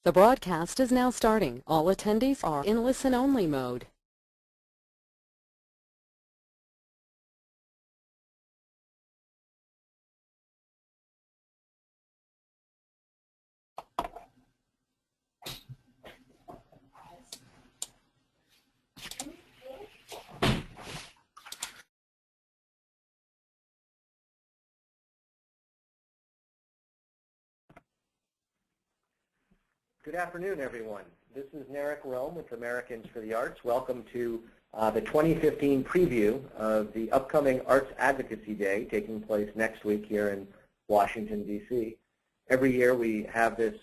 The broadcast is now starting. All attendees are in listen-only mode. Good afternoon, everyone. This is Narek Rome with Americans for the Arts. Welcome to the 2015 preview of the upcoming Arts Advocacy Day taking place next week here in Washington, D.C. Every year we have this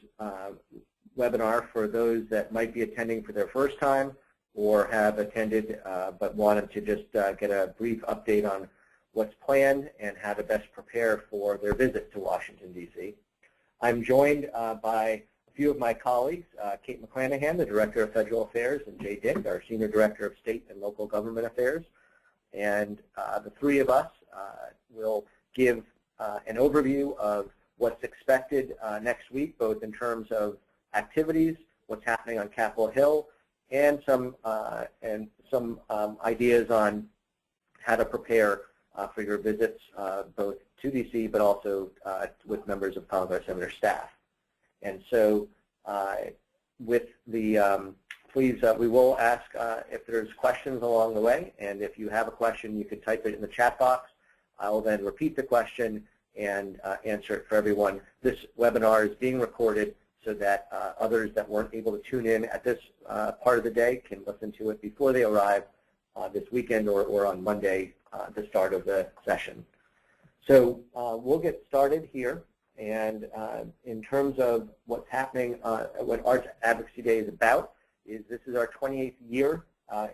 webinar for those that might be attending for their first time or have attended but wanted to just get a brief update on what's planned and how to best prepare for their visit to Washington, D.C. I'm joined by a few of my colleagues, Kate McClanahan, the Director of Federal Affairs, and Jay Dick, our Senior Director of State and Local Government Affairs. And the three of us will give an overview of what's expected next week, both in terms of activities, what's happening on Capitol Hill, and some ideas on how to prepare for your visits, both to D.C. but also with members of Congress and their staff. And so with the, please, we will ask if there's questions along the way, and if you have a question, you can type it in the chat box. I will then repeat the question and answer it for everyone. This webinar is being recorded so that others that weren't able to tune in at this part of the day can listen to it before they arrive this weekend or on Monday, the start of the session. So we'll get started here. And in terms of what's happening, what Arts Advocacy Day is about, is this is our 28th year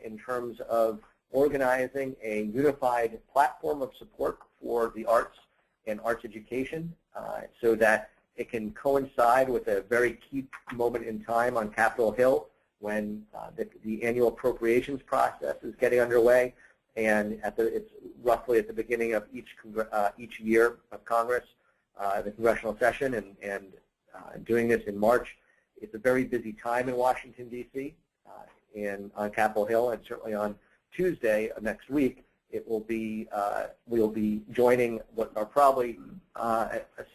in terms of organizing a unified platform of support for the arts and arts education so that it can coincide with a very key moment in time on Capitol Hill when the annual appropriations process is getting underway, and it's roughly at the beginning of each year of Congress. The Congressional session, and doing this in March. It's a very busy time in Washington, D.C. And on Capitol Hill, and certainly on Tuesday of next week, it will be we'll be joining what are probably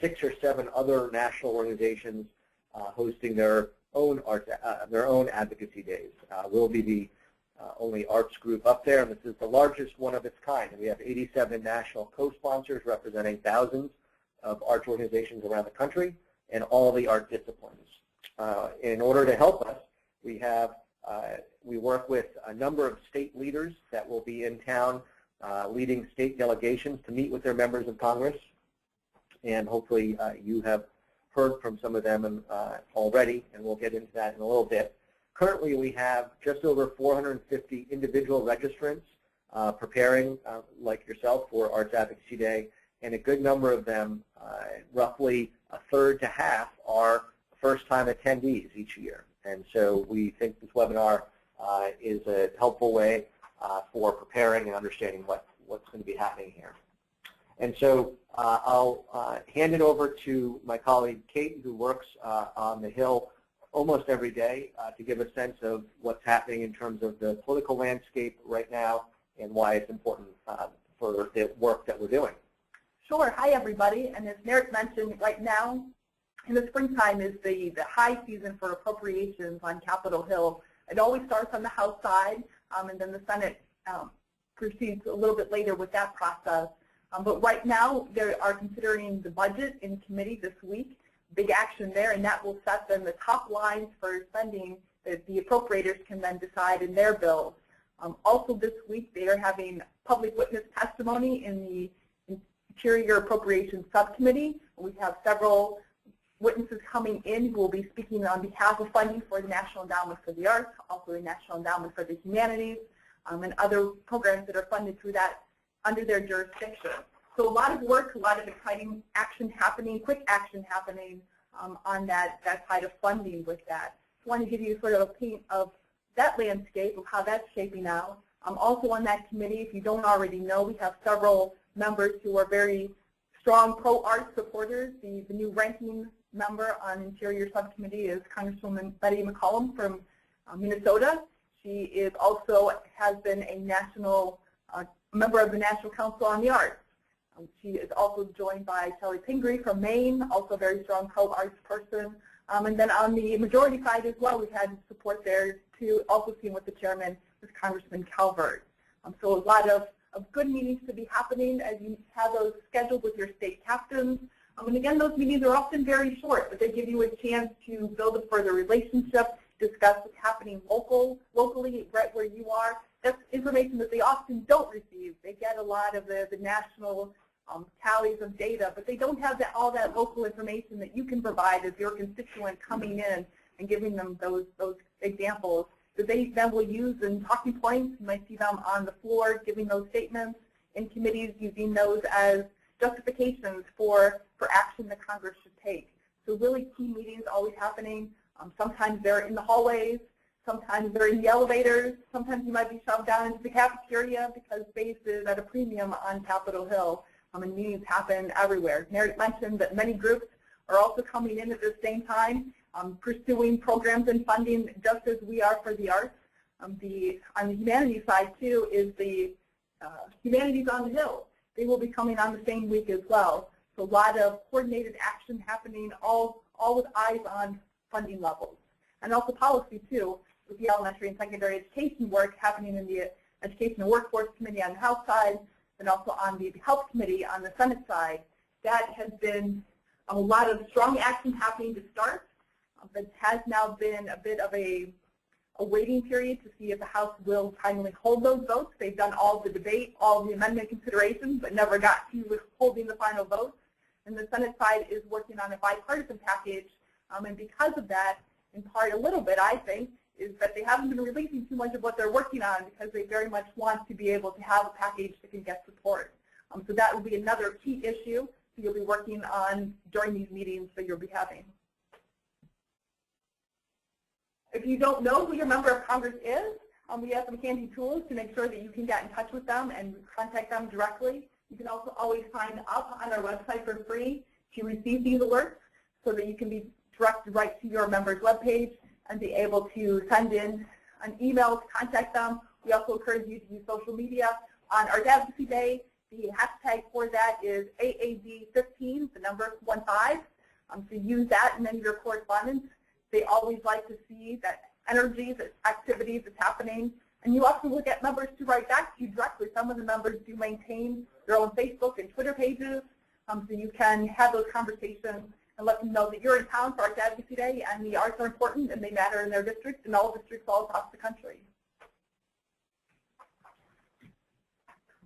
6 or 7 other national organizations hosting their own advocacy days. We'll be the only arts group up there, and this is the largest one of its kind. We have 87 national co-sponsors representing thousands of arts organizations around the country and all the art disciplines. In order to help us, we work with a number of state leaders that will be in town leading state delegations to meet with their members of Congress. And hopefully you have heard from some of them already, and we'll get into that in a little bit. Currently we have just over 450 individual registrants preparing, like yourself, for Arts Advocacy Day. And a good number of them, roughly a third to half, are first-time attendees each year. And so we think this webinar is a helpful way for preparing and understanding what's going to be happening here. And so I'll hand it over to my colleague Kate, who works on the Hill almost every day, to give a sense of what's happening in terms of the political landscape right now and why it's important for the work that we're doing. Sure. Hi, everybody. And as Narek mentioned, right now in the springtime is the high season for appropriations on Capitol Hill. It always starts on the House side, and then the Senate proceeds a little bit later with that process. But right now, they are considering the budget in committee this week. Big action there, and that will set then the top lines for spending that the appropriators can then decide in their bills. Also this week, they are having public witness testimony in the Interior Appropriations Subcommittee. We have several witnesses coming in who will be speaking on behalf of funding for the National Endowment for the Arts, also the National Endowment for the Humanities, and other programs that are funded through that under their jurisdiction. So a lot of work, a lot of exciting action happening, quick action happening on that side of funding with that. I want to give you sort of a paint of that landscape of how that's shaping out. Also on that committee, if you don't already know, we have several members who are very strong pro-art supporters. The new ranking member on Interior Subcommittee is Congresswoman Betty McCollum from Minnesota. She is also has been a national member of the National Council on the Arts. She is also joined by Shelley Pingree from Maine, also a very strong pro-arts person. And then on the majority side as well, we've had support there to also seen with the chairman, with Congressman Calvert. So a lot of good meetings to be happening as you have those scheduled with your state captains. And again, those meetings are often very short, but they give you a chance to build a further relationship, discuss what's happening locally, right where you are. That's information that they often don't receive. They get a lot of the national tallies of data, but they don't have all that local information that you can provide as your constituent coming in and giving them those examples that they then will use in talking points. You might see them on the floor giving those statements, in committees using those as justifications for action that Congress should take. So really key meetings always happening. Sometimes they're in the hallways, sometimes they're in the elevators, sometimes you might be shoved down into the cafeteria because space is at a premium on Capitol Hill. And meetings happen everywhere. Meredith mentioned that many groups are also coming in at the same time, pursuing programs and funding just as we are for the arts. On the humanities side too is the Humanities on the Hill. They will be coming on the same week as well. So a lot of coordinated action happening, all with eyes on funding levels. And also policy too, with the elementary and secondary education work happening in the Education and Workforce Committee on the Health side, and also on the Health Committee on the Senate side. That has been a lot of strong action happening to start, but has now been a bit of a waiting period to see if the House will finally hold those votes. They've done all the debate, all the amendment considerations, but never got to holding the final votes. And the Senate side is working on a bipartisan package, and because of that, in part a little bit, I think, is that they haven't been releasing too much of what they're working on because they very much want to be able to have a package that can get support. So that will be another key issue that you'll be working on during these meetings that you'll be having. If you don't know who your member of Congress is, we have some handy tools to make sure that you can get in touch with them and contact them directly. You can also always sign up on our website for free to receive these alerts so that you can be directed right to your member's webpage and be able to send in an email to contact them. We also encourage you to use social media. On Arts Advocacy Day, the hashtag for that is AAD15, the number 15. So use that in any of your correspondence. They always like to see that energy, that activities that's happening. And you also will get members to write back to you directly. Some of the members do maintain their own Facebook and Twitter pages, so you can have those conversations and let them know that you're in town for Arts Advocacy Day and the arts are important and they matter in their district and all districts all across the country.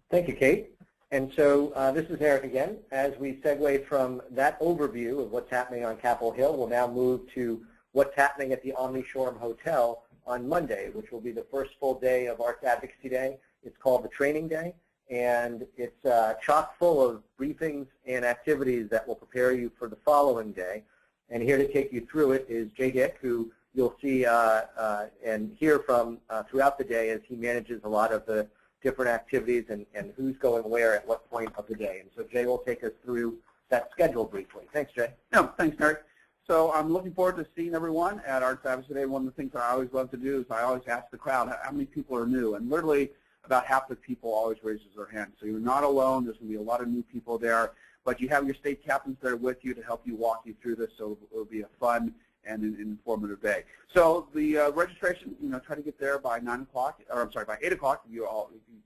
Thank you, Kate. And so this is Eric again. As we segue from that overview of what's happening on Capitol Hill, we'll now move to what's happening at the Omni Shoreham Hotel on Monday, which will be the first full day of Arts Advocacy Day. It's called the Training Day, and it's chock full of briefings and activities that will prepare you for the following day. And here to take you through it is Jay Dick, who you'll see and hear from throughout the day as he manages a lot of the different activities and who's going where at what point of the day. And so Jay will take us through that schedule briefly. Thanks, Jay. No, thanks, Eric. So I'm looking forward to seeing everyone at Arts Advocacy Day. One of the things that I always love to do is I always ask the crowd how many people are new. And literally about half the people always raises their hand. So you're not alone. There's going to be a lot of new people there. But you have your state captains there with you to help you walk you through this. So it'll be a fun and an informative day. So the registration, try to get there by 9 o'clock, or I'm sorry, by 8 o'clock if you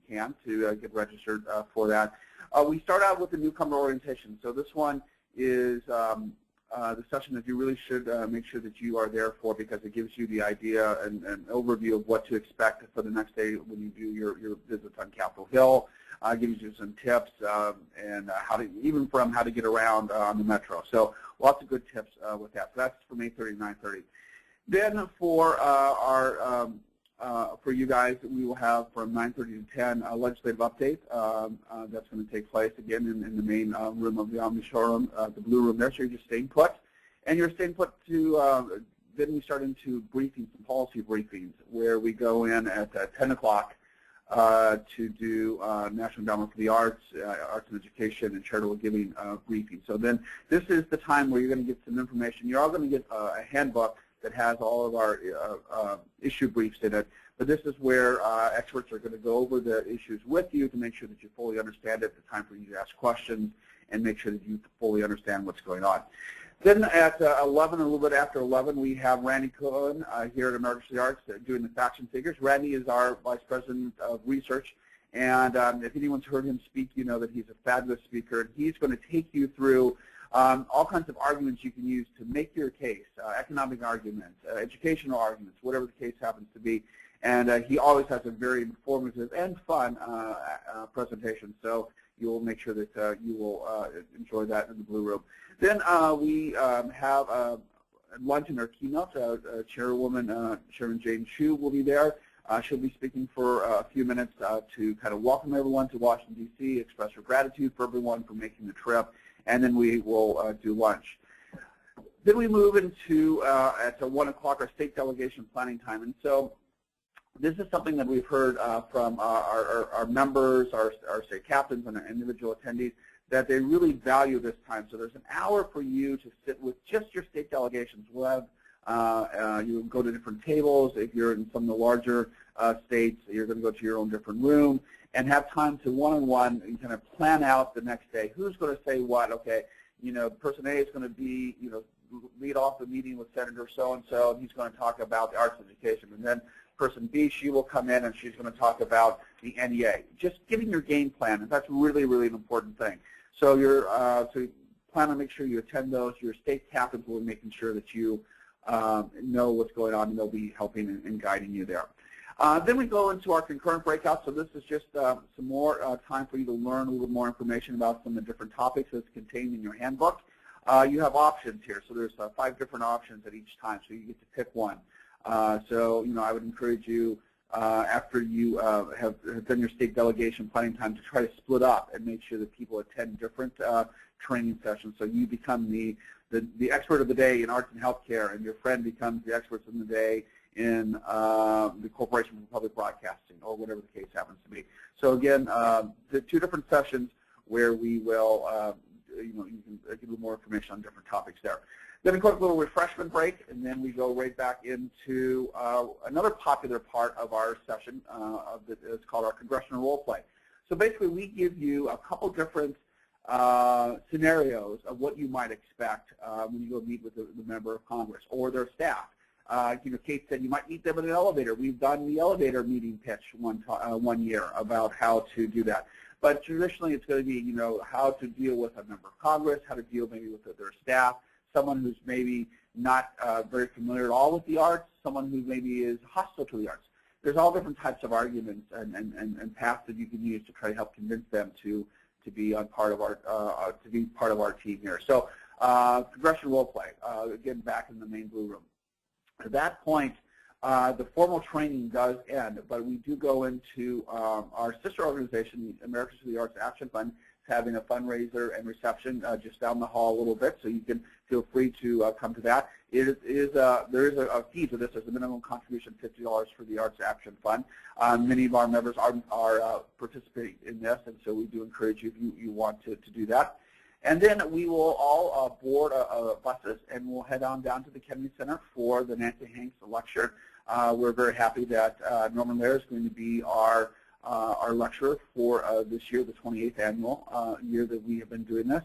can to get registered for that. We start out with the newcomer orientation. So this one is the session that you really should make sure that you are there for, because it gives you the idea and overview of what to expect for the next day when you do your visit on Capitol Hill. Gives you some tips and how to get around on the metro. So lots of good tips with that. So that's from 8:30 to 9:30. Then for for you guys, we will have from 9:30 to 10 a legislative update. That's going to take place again in the main room of the Omni Showroom, the blue room there. So you're just staying put, and you're staying put to. Then we start into briefings, some policy briefings, where we go in at 10 o'clock to do National Endowment for the Arts, Arts and Education, and Charitable Giving briefing. So then this is the time where you're going to get some information. You're all going to get a handbook that has all of our issue briefs in it. But this is where experts are going to go over the issues with you to make sure that you fully understand it. The time for you to ask questions and make sure that you fully understand what's going on. Then at 11, a little bit after 11, we have Randy Cohen here at Americans for the Arts doing the facts and figures. Randy is our Vice President of Research, and if anyone's heard him speak, you know that he's a fabulous speaker. He's going to take you through all kinds of arguments you can use to make your case, economic arguments, educational arguments, whatever the case happens to be. And he always has a very informative and fun presentation, so you'll make sure that you will enjoy that in the Blue Room. Then we have lunch in our keynote. Chairwoman Sharon Jane Chu will be there. She'll be speaking for a few minutes to kind of welcome everyone to Washington, D.C., express her gratitude for everyone for making the trip, and then we will do lunch. Then we move into, at 1 o'clock, our state delegation planning time. And so this is something that we've heard from our members, our state captains, and our individual attendees, that they really value this time. So there's an hour for you to sit with just your state delegations. We'll have, you go to different tables. If you're in some of the larger states, you're going to go to your own different room and have time to one-on-one and kind of plan out the next day. Who's going to say what? Okay, you know, person A is going to be, you know, lead off the meeting with Senator so-and-so, and he's going to talk about the arts education. And then person B, she will come in and she's going to talk about the NEA. Just giving your game plan, and that's really, really an important thing. So you're so you plan to make sure you attend those. Your state captains will be making sure that you know what's going on, and they'll be helping and guiding you there. Then we go into our concurrent breakout. So this is just some more time for you to learn a little more information about some of the different topics that's contained in your handbook. You have options here. So there's 5 different options at each time, so you get to pick one. So, you know, I would encourage you, after you have done your state delegation planning time, to try to split up and make sure that people attend different training sessions, so you become the expert of the day in arts and healthcare, and your friend becomes the expert of the day in the Corporation for Public Broadcasting, or whatever the case happens to be. So again, the 2 different sessions where we will, you know, you can give a little more information on different topics there. Then a quick little refreshment break, and then we go right back into another popular part of our session. It's called our Congressional Role Play. So basically, we give you a couple different scenarios of what you might expect when you go meet with the member of Congress or their staff. You know, Kate said you might meet them in an elevator. We've done the elevator meeting pitch one year about how to do that. But traditionally, it's going to be, you know, how to deal with a member of Congress, how to deal maybe with their staff, someone who's maybe not very familiar at all with the arts, someone who maybe is hostile to the arts. There's all different types of arguments and paths that you can use to try to help convince them to be on part of our team here. So Congressional Role Play, again, back in the main Blue Room. At that point, the formal training does end, but we do go into our sister organization, the Americans for the Arts Action Fund, having a fundraiser and reception just down the hall a little bit, so you can feel free to come to that. There is a fee to this. There's a minimum contribution, $50 for the Arts Action Fund. Many of our members are participating in this, and so we do encourage you if you want to do that. And then we will all board buses, and we'll head on down to the Kennedy Center for the Nancy Hanks lecture. We're very happy that Norman Lair is going to be our lecturer for this year, the 28th annual year that we have been doing this.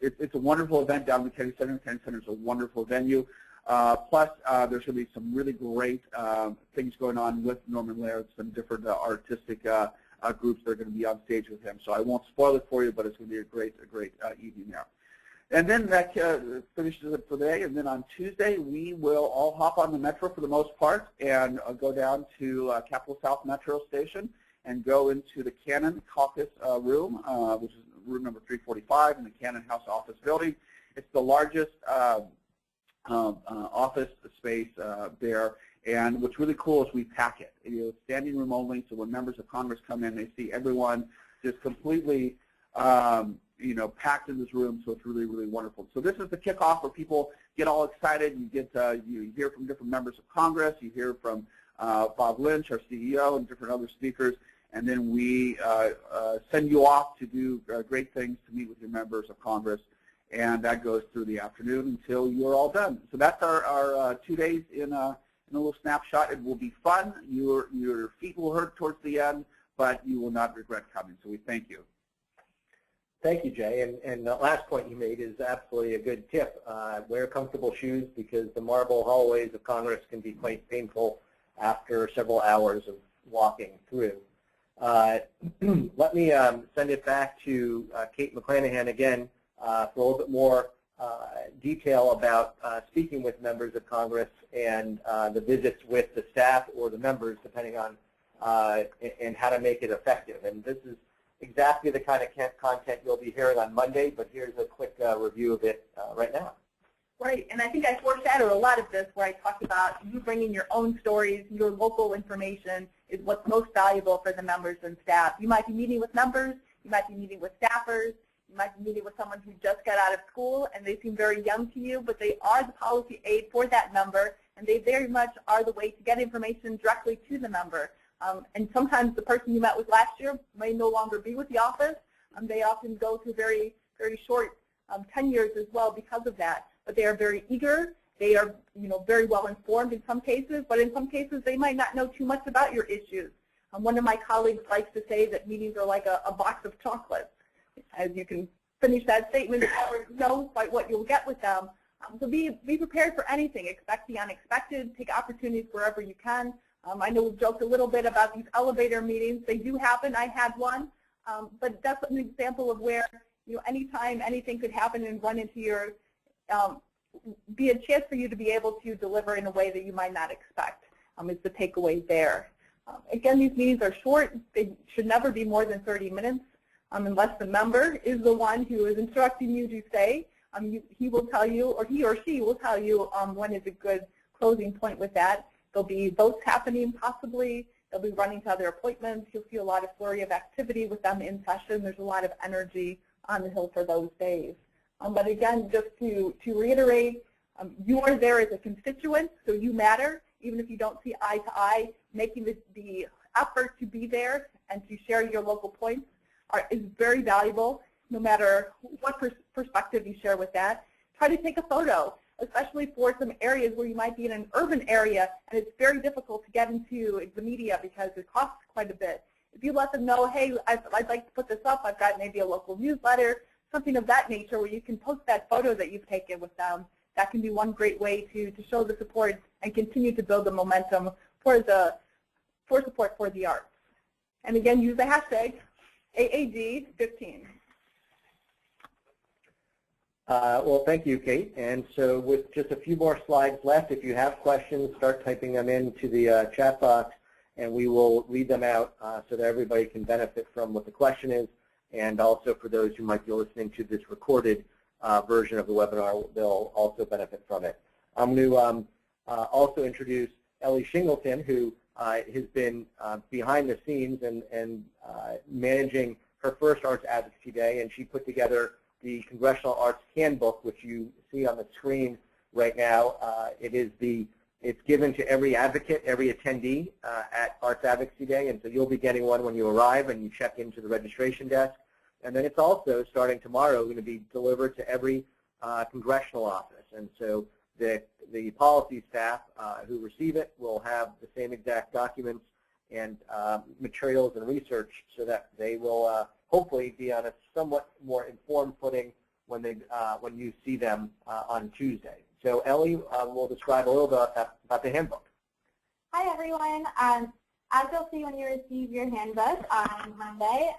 It's a wonderful event down in the Kennedy Center. The Kennedy Center is a wonderful venue. Plus, there's going to be some really great things going on with Norman Lair, some different artistic groups that are going to be on stage with him. So I won't spoil it for you, but it's going to be a great evening there. And then that finishes it for today. And then on Tuesday, we will all hop on the Metro for the most part and go down to Capitol South Metro Station and go into the Cannon Caucus room, which is room number 345 in the Cannon House office building. It's the largest office space there. And what's really cool is we pack it. It's standing room only, so when members of Congress come in, they see everyone just completely packed in this room, so it's really, really wonderful. So this is the kickoff where people get all excited. You hear from different members of Congress. You hear from Bob Lynch, our CEO, and different other speakers. And then we send you off to do great things to meet with your members of Congress. And that goes through the afternoon until you're all done. So that's our 2 days in a little snapshot. It will be fun. Your feet will hurt towards the end, but you will not regret coming. So we thank you. Thank you, Jay. And the last point you made is absolutely a good tip. Wear comfortable shoes because the marble hallways of Congress can be quite painful after several hours of walking through. Let me send it back to Kate McClanahan again for a little bit more detail about speaking with members of Congress and the visits with the staff or the members, depending on and how to make it effective. And this is exactly the kind of content you'll be hearing on Monday, but here's a quick review of it right now. Right, and I think I foreshadowed a lot of this where I talked about you bringing your own stories, your local information is what's most valuable for the members and staff. You might be meeting with members, you might be meeting with staffers, you might be meeting with someone who just got out of school and they seem very young to you, but they are the policy aid for that member, and they very much are the way to get information directly to the member. And sometimes the person you met with last year may no longer be with the office. They often go through very, very short tenures as well because of that. But they are very eager. They are, very well informed in some cases, but in some cases they might not know too much about your issues. One of my colleagues likes to say that meetings are like a box of chocolates. As you can finish that statement, you never know quite what you'll get with them. So be prepared for anything. Expect the unexpected. Take opportunities wherever you can. I know we've joked a little bit about these elevator meetings. They do happen. I had one. But that's an example of where, anytime anything could happen and run into your, be a chance for you to be able to deliver in a way that you might not expect is the takeaway there. Again, these meetings are short. They should never be more than 30 minutes unless the member is the one who is instructing you to stay. He will tell you, or he or she will tell you when is a good closing point with that. There'll be votes happening possibly. They'll be running to other appointments. You'll see a lot of flurry of activity with them in session. There's a lot of energy on the Hill for those days. But again, just to reiterate, you are there as a constituent, so you matter. Even if you don't see eye to eye, making the effort to be there and to share your local points is very valuable, no matter what perspective you share with that. Try to take a photo, especially for some areas where you might be in an urban area and it's very difficult to get into the media because it costs quite a bit. If you let them know, hey, I'd like to put this up, I've got maybe a local newsletter, something of that nature where you can post that photo that you've taken with them, that can be one great way to show the support and continue to build the momentum for support for the arts. And again, use the hashtag AAD15. Well, thank you, Kate. And so with just a few more slides left, if you have questions, start typing them into the chat box, and we will read them out so that everybody can benefit from what the question is, and also for those who might be listening to this recorded version of the webinar, they'll also benefit from it. I'm going to also introduce Ellie Shingleton, who has been behind the scenes and managing her first Arts Advocacy Day, and she put together the Congressional Arts Handbook, which you see on the screen right now. It's given to every advocate, every attendee at Arts Advocacy Day, and so you'll be getting one when you arrive and you check into the registration desk. And then it's also, starting tomorrow, going to be delivered to every congressional office. And so the policy staff who receive it will have the same exact documents and materials and research so that they will hopefully be on a somewhat more informed footing when you see them on Tuesday. So Ellie will describe a little bit about the handbook. Hi everyone. As you'll see when you receive your handbook on Monday,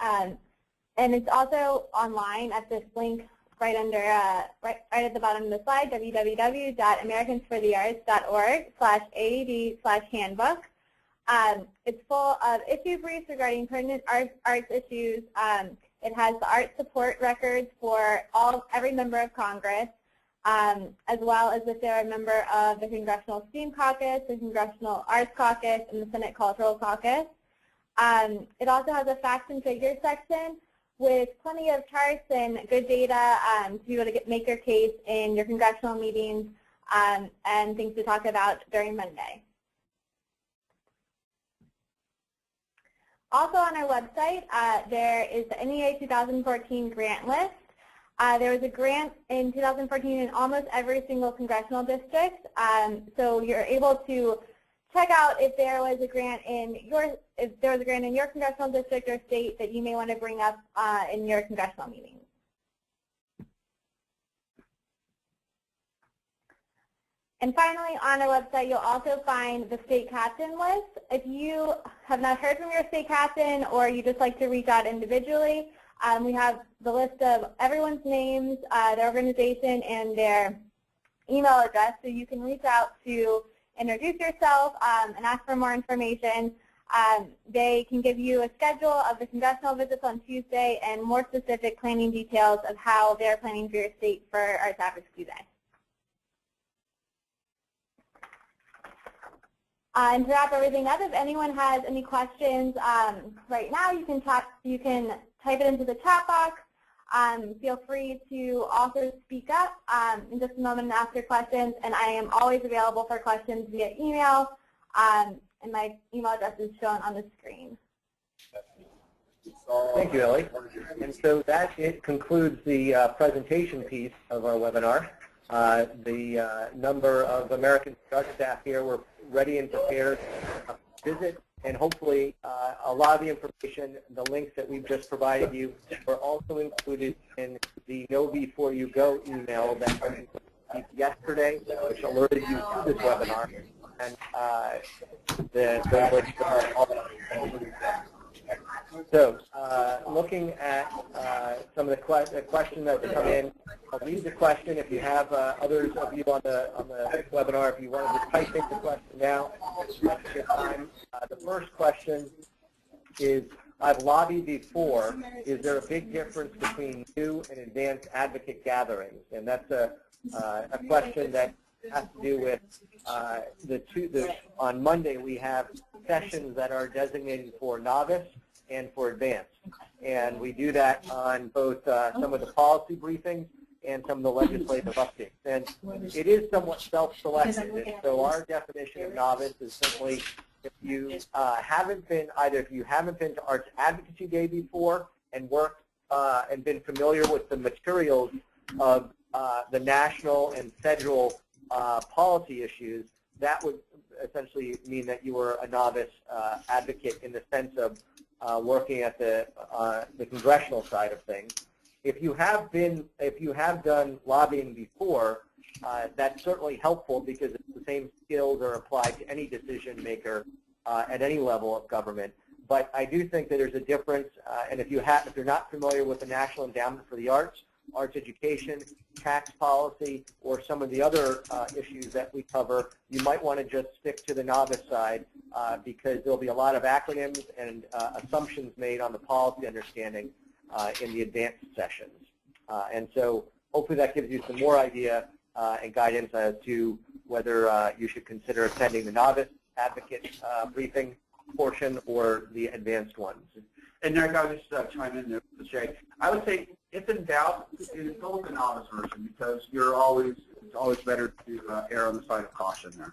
and it's also online at this link right under right at the bottom of the slide, www.americansforthearts.org/AAD/handbook. It's full of issue briefs regarding pertinent arts issues. It has the art support records for every member of Congress, as well as if they're a member of the Congressional STEAM Caucus, the Congressional Arts Caucus, and the Senate Cultural Caucus. It also has a facts and figures section with plenty of charts and good data to be able to make your case in your congressional meetings and things to talk about during Monday. Also on our website, there is the NEA 2014 grant list. There was a grant in 2014 in almost every single congressional district, so you're able to check out if there was a grant in your congressional district or state that you may want to bring up in your congressional meetings. And finally, on our website, you'll also find the state captain list. If you have not heard from your state captain or you just like to reach out individually, we have the list of everyone's names, their organization, and their email address, so you can reach out to introduce yourself and ask for more information. They can give you a schedule of the congressional visits on Tuesday and more specific planning details of how they're planning for your state for Arts Advocacy Day. And to wrap everything up, if anyone has any questions right now, you can type it into the chat box. Feel free to also speak up in just a moment and ask your questions. And I am always available for questions via email. And my email address is shown on the screen. Thank you, Ellie. And so that concludes the presentation piece of our webinar. The number of American Arts staff here were ready and prepared to visit, and hopefully a lot of the information, the links that we've just provided you, were also included in the Know Before You Go email that I received yesterday, which alerted you to this webinar. And the links are all so looking at some of the questions that have come in, I'll read the question. If you have others of you on the webinar, if you wanted to type in the question now, that's your time. The first question is, I've lobbied before. Is there a big difference between new and advanced advocate gatherings? And that's a question that has to do with on Monday we have sessions that are designated for novice and for advanced. And we do that on both some of the policy briefings and some of the legislative updates. And it is somewhat self-selected. So our definition of novice is simply if you haven't been to Arts Advocacy Day before and worked and been familiar with the materials of the national and federal policy issues, that would essentially mean that you were a novice advocate in the sense of working at the congressional side of things. If you have done lobbying before, that's certainly helpful because the same skills are applied to any decision maker at any level of government. But I do think that there's a difference, and if you're not familiar with the National Endowment for the Arts, arts education, tax policy, or some of the other issues that we cover, you might want to just stick to the novice side because there'll be a lot of acronyms and assumptions made on the policy understanding in the advanced sessions. And so hopefully that gives you some more idea and guidance as to whether you should consider attending the novice advocate briefing portion or the advanced ones. And Eric, I'll just chime in there to say, I would say, if in doubt, go with the novice version because it's always better to err on the side of caution there.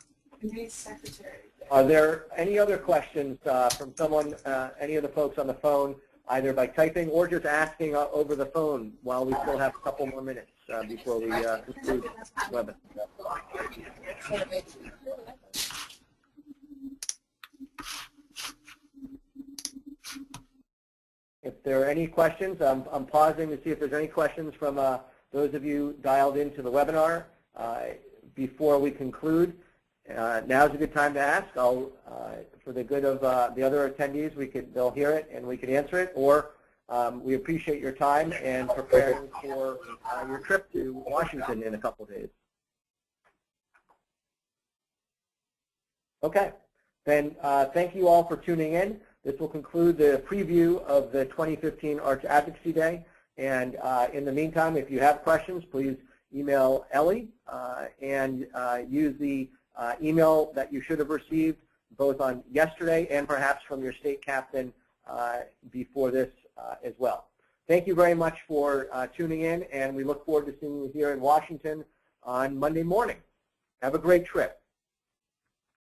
Are there any other questions from someone, any of the folks on the phone, either by typing or just asking over the phone while we still have a couple more minutes before we conclude the webinar? If there are any questions, I'm pausing to see if there's any questions from those of you dialed into the webinar before we conclude. Now's a good time to ask. For the good of the other attendees, they'll hear it and we can answer it, or we appreciate your time and preparing for your trip to Washington in a couple of days. Okay, then thank you all for tuning in. This will conclude the preview of the 2015 Arts Advocacy Day. And in the meantime, if you have questions, please email Ellie and use the email that you should have received both on yesterday and perhaps from your state captain before this as well. Thank you very much for tuning in, and we look forward to seeing you here in Washington on Monday morning. Have a great trip.